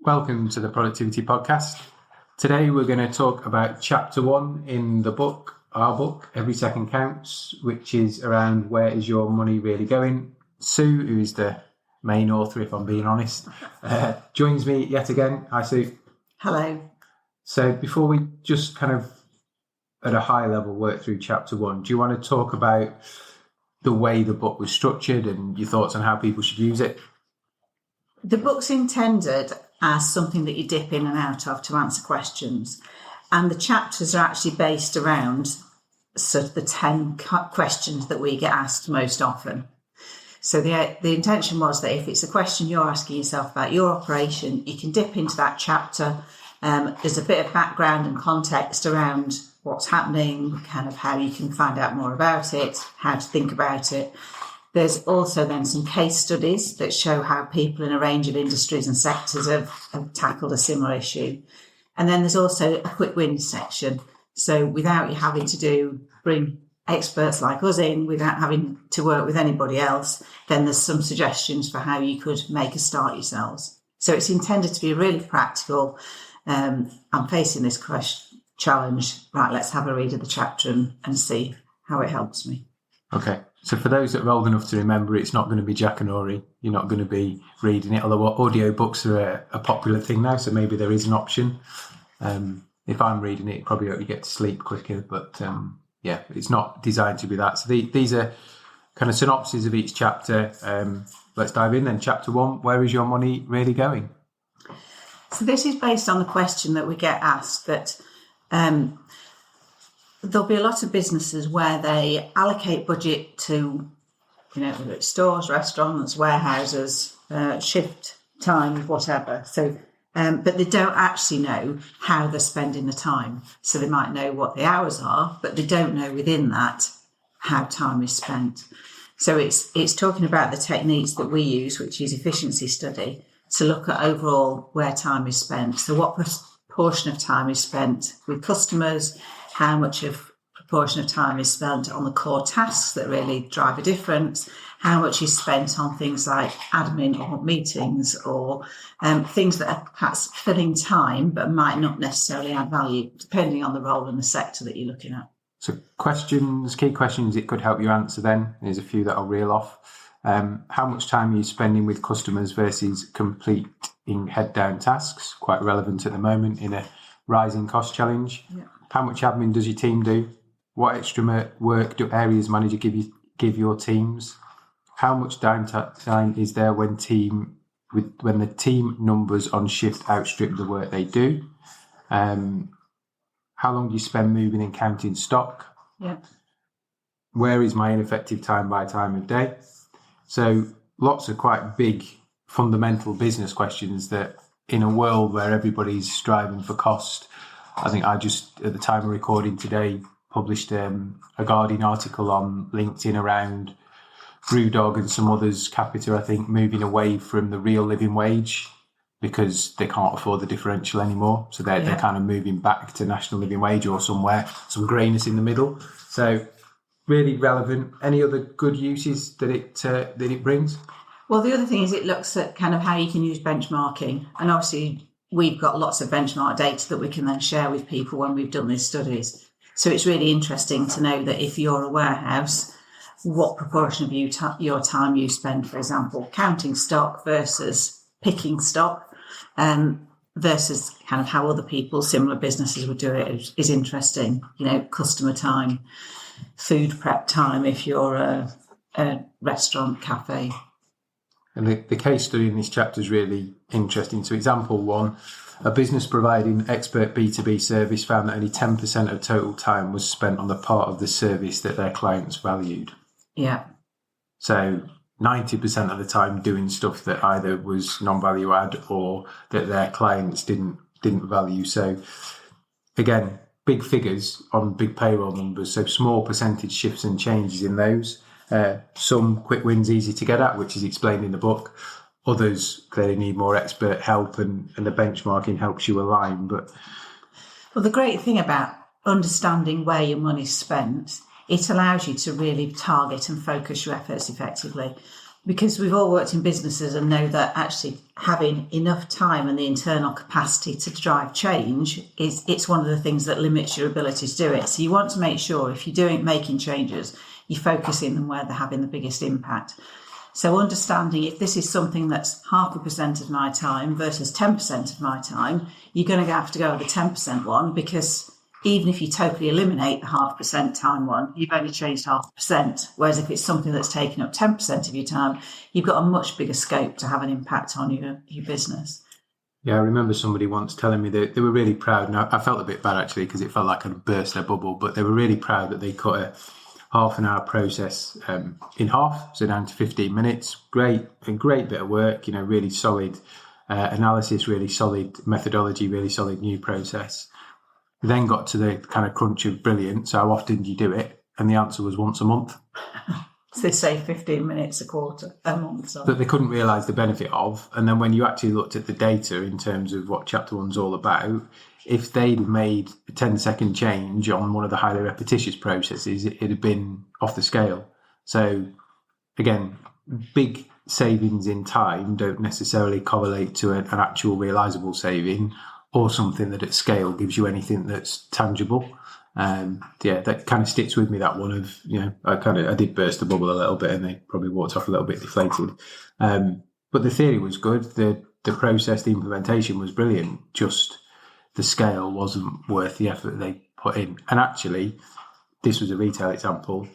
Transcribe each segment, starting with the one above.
Welcome to the Productivity Podcast. Today we're going to talk about Chapter 1 in the book, our book, Every Second Counts, which is around where is your money really going. Sue, who is the main author, if I'm being honest, joins me yet again. Hi, Sue. Hello. So before we just kind of, at a high level, work through Chapter 1, do you want to talk about the way the book was structured and your thoughts on how people should use it? The book's intended as something that you dip in and out of to answer questions. And the chapters are actually based around sort of the 10 questions that we get asked most often. So the intention was that if it's a question you're asking yourself about your operation, you can dip into that chapter. There's a bit of background and context around what's happening, kind of how you can find out more about it, how to think about it. There's also then some case studies that show how people in a range of industries and sectors have tackled a similar issue. And then there's also a quick wins section. So without you having to bring experts like us in, without having to work with anybody else, then there's some suggestions for how you could make a start yourselves. So it's intended to be really practical. I'm facing this challenge. Right, let's have a read of the chapter and see how it helps me. Okay. So for those that are old enough to remember, it's not going to be Jack and Ori. You're not going to be reading it, although audio books are a popular thing now, so maybe there is an option. If I'm reading it, probably help you get to sleep quicker, but it's not designed to be that. So these are kind of synopses of each chapter. Let's dive in then. Chapter 1, where is your money really going? So this is based on the question that we get asked that there'll be a lot of businesses where they allocate budget to, whether it's stores, restaurants, warehouses, shift time, whatever. So, but they don't actually know how they're spending the time. So they might know what the hours are, but they don't know within that how time is spent. So it's talking about the techniques that we use, which is efficiency study, to look at overall where time is spent. So what proportion of time is spent with customers, how much of proportion of time is spent on the core tasks that really drive a difference, how much is spent on things like admin or meetings or things that are perhaps filling time but might not necessarily add value, depending on the role and the sector that you're looking at. So key questions it could help you answer then. There's a few that I'll reel off. How much time are you spending with customers versus completing head-down tasks? Quite relevant at the moment in a rising cost challenge. Yeah. How much admin does your team do? What extra work do areas manager give your teams? How much downtime is there when the team numbers on shift outstrip the work they do? How long do you spend moving and counting stock? Yeah. Where is my ineffective time by time of day? So lots of quite big fundamental business questions that in a world where everybody's striving for cost, I think I just, at the time of recording today, published a Guardian article on LinkedIn around Brewdog and some others, Capita, I think, moving away from the real living wage because they can't afford the differential anymore. So they're kind of moving back to national living wage or somewhere, some greyness in the middle. So really relevant. Any other good uses that it brings? Well, the other thing is it looks at kind of how you can use benchmarking. And obviously, we've got lots of benchmark data that we can then share with people when we've done these studies. So it's really interesting to know that if you're a warehouse, what proportion of your time you spend, for example, counting stock versus picking stock, versus kind of how other people, similar businesses would do it is interesting. Customer time, food prep time if you're a restaurant, cafe. And the case study in this chapter is really interesting. So example 1, a business providing expert B2B service found that only 10% of total time was spent on the part of the service that their clients valued. Yeah. So 90% of the time doing stuff that either was non-value add or that their clients didn't value. So again, big figures on big payroll numbers. So small percentage shifts and changes in those. Some quick wins easy to get at, which is explained in the book. Others clearly need more expert help and the benchmarking helps you align. Well, the great thing about understanding where your money's spent, it allows you to really target and focus your efforts effectively. Because we've all worked in businesses and know that actually having enough time and the internal capacity to drive change it's one of the things that limits your ability to do it. So you want to make sure if you're making changes, you're focusing them where they're having the biggest impact. So understanding if this is something that's 0.5% of my time versus 10% of my time, you're going to have to go with the 10% one, because even if you totally eliminate the 0.5% time one, you've only changed 0.5%. Whereas if it's something that's taking up 10% of your time, you've got a much bigger scope to have an impact on your business. Yeah, I remember somebody once telling me that they were really proud, and I felt a bit bad actually because it felt like I'd burst their bubble, but they were really proud that they cut a half an hour process in half, so down to 15 minutes. A great bit of work, really solid analysis, really solid methodology, really solid new process. Then got to the kind of crunch of brilliant. So how often do you do it? And the answer was once a month. So they say 15 minutes a month. Sorry. That they couldn't realise the benefit of. And then when you actually looked at the data in terms of what chapter one's all about, if they'd made a 10-second change on one of the highly repetitious processes, it'd have been off the scale. So again, big savings in time don't necessarily correlate to an actual realisable saving, or something that at scale gives you anything that's tangible. That kind of sticks with me, that one of, I did burst the bubble a little bit and they probably walked off a little bit deflated. But the theory was good. The process, the implementation was brilliant. Just the scale wasn't worth the effort they put in. And actually, this was a retail example.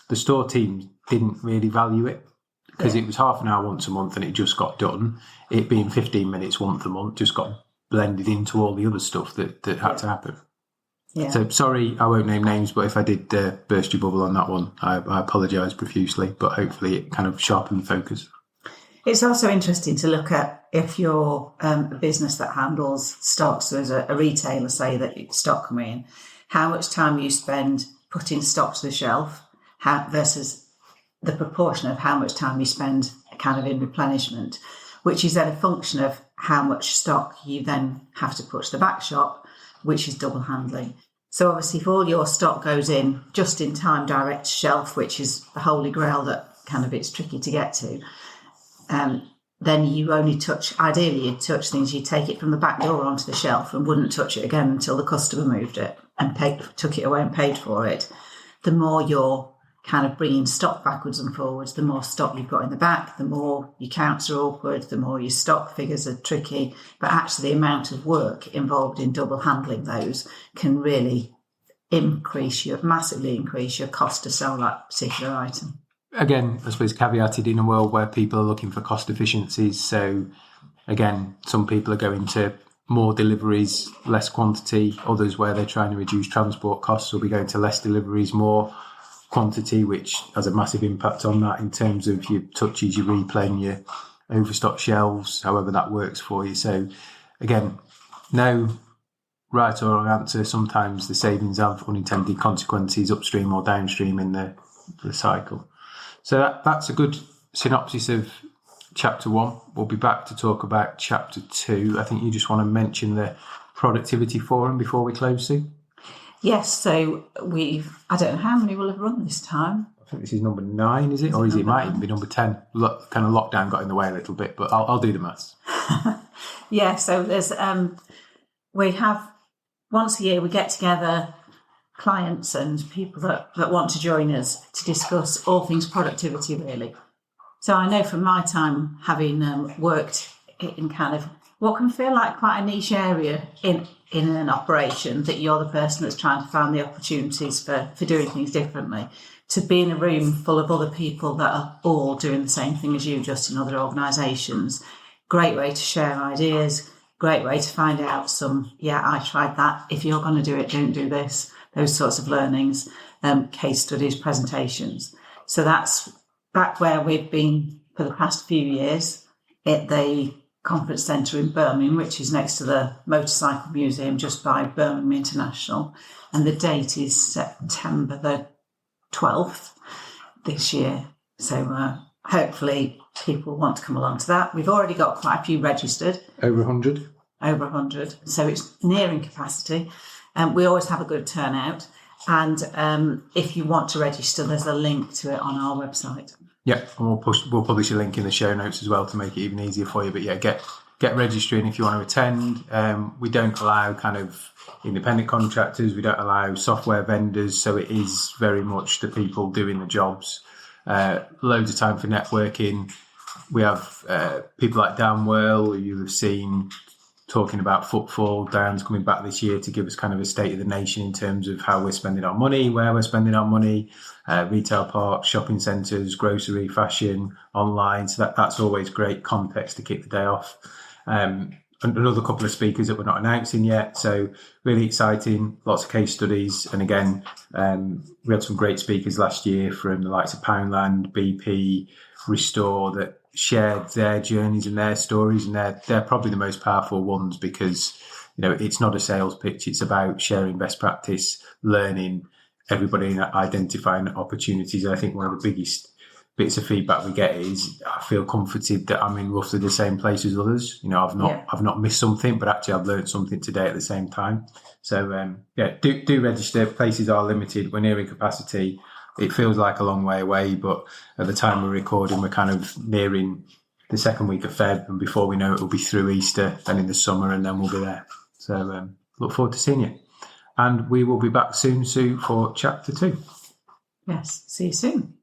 The store teams didn't really value it because it was half an hour once a month and it just got done. It being 15 minutes once a month just got blended into all the other stuff that had to happen. Yeah. So sorry, I won't name names, but if I did burst your bubble on that one, I apologise profusely, but hopefully it kind of sharpened the focus. It's also interesting to look at if you're a business that handles stocks, so as a retailer, say that stock coming in, how much time you spend putting stock to the shelf versus the proportion of how much time you spend kind of in replenishment, which is then a function of how much stock you then have to put to the back shop, which is double handling. So obviously if all your stock goes in just in time direct to shelf, which is the holy grail that kind of it's tricky to get to, then you only ideally you'd touch things, you'd take it from the back door onto the shelf and wouldn't touch it again until the customer moved it and took it away and paid for it. The more you're kind of bringing stock backwards and forwards, the more stock you've got in the back, the more your counts are awkward, the more your stock figures are tricky. But actually the amount of work involved in double handling those can really massively increase your cost to sell that particular item. Again, I suppose caveated in a world where people are looking for cost efficiencies. So again, some people are going to more deliveries, less quantity. Others where they're trying to reduce transport costs will be going to less deliveries, more quantity, which has a massive impact on that in terms of your touches, your replen, your overstock shelves, however that works for you. So again, no right or wrong answer. Sometimes the savings have unintended consequences upstream or downstream in the cycle. So that's a good synopsis of chapter 1. We'll be back to talk about chapter 2. I think you just want to mention the productivity forum before we close, Sue. Yes, so I don't know how many we'll have run this time. I think this is number 9, is it? Or is it might even be number 10? Kind of lockdown got in the way a little bit, but I'll do the maths. Yeah, so there's we have once a year we get together clients and people that want to join us to discuss all things productivity, really. So I know from my time having worked in kind of what can feel like quite a niche area in an operation, that you're the person that's trying to find the opportunities for doing things differently, to be in a room full of other people that are all doing the same thing as you, just in other organisations. Great way to share ideas, great way to find out I tried that. If you're going to do it, don't do this. Those sorts of learnings, case studies, presentations. So that's back where we've been for the past few years at the conference centre in Birmingham, which is next to the Motorcycle Museum just by Birmingham International. And the date is September the 12th this year. So hopefully people want to come along to that. We've already got quite a few registered. Over 100. Over 100. So it's nearing capacity. We always have a good turnout. And if you want to register, there's a link to it on our website. Yeah, and we'll publish a link in the show notes as well to make it even easier for you. But yeah, get registering if you want to attend. We don't allow kind of independent contractors. We don't allow software vendors. So it is very much the people doing the jobs. Loads of time for networking. We have people like Dan Whirl, who you have seen talking about footfall. Dan's coming back this year to give us kind of a state of the nation in terms of how we're spending our money, where we're spending our money, retail parks, shopping centres, grocery, fashion, online. So that's always great context to kick the day off. Another couple of speakers that we're not announcing yet. So really exciting, lots of case studies. And again, we had some great speakers last year from the likes of Poundland, BP, Restore, that shared their journeys and their stories, and they're probably the most powerful ones because it's not a sales pitch. It's about sharing best practice, learning, everybody identifying opportunities. And I think one of the biggest bits of feedback we get is I feel comforted that I'm in roughly the same place as others. I've not missed something, but actually I've learned something today at the same time. So do register. Places are limited. We're nearing capacity. It feels like a long way away, but at the time we're recording, we're kind of nearing the second week of Feb, and before we know it, we'll be through Easter, then in the summer, and then we'll be there. So look forward to seeing you. And we will be back soon, Sue, for chapter 2. Yes, see you soon.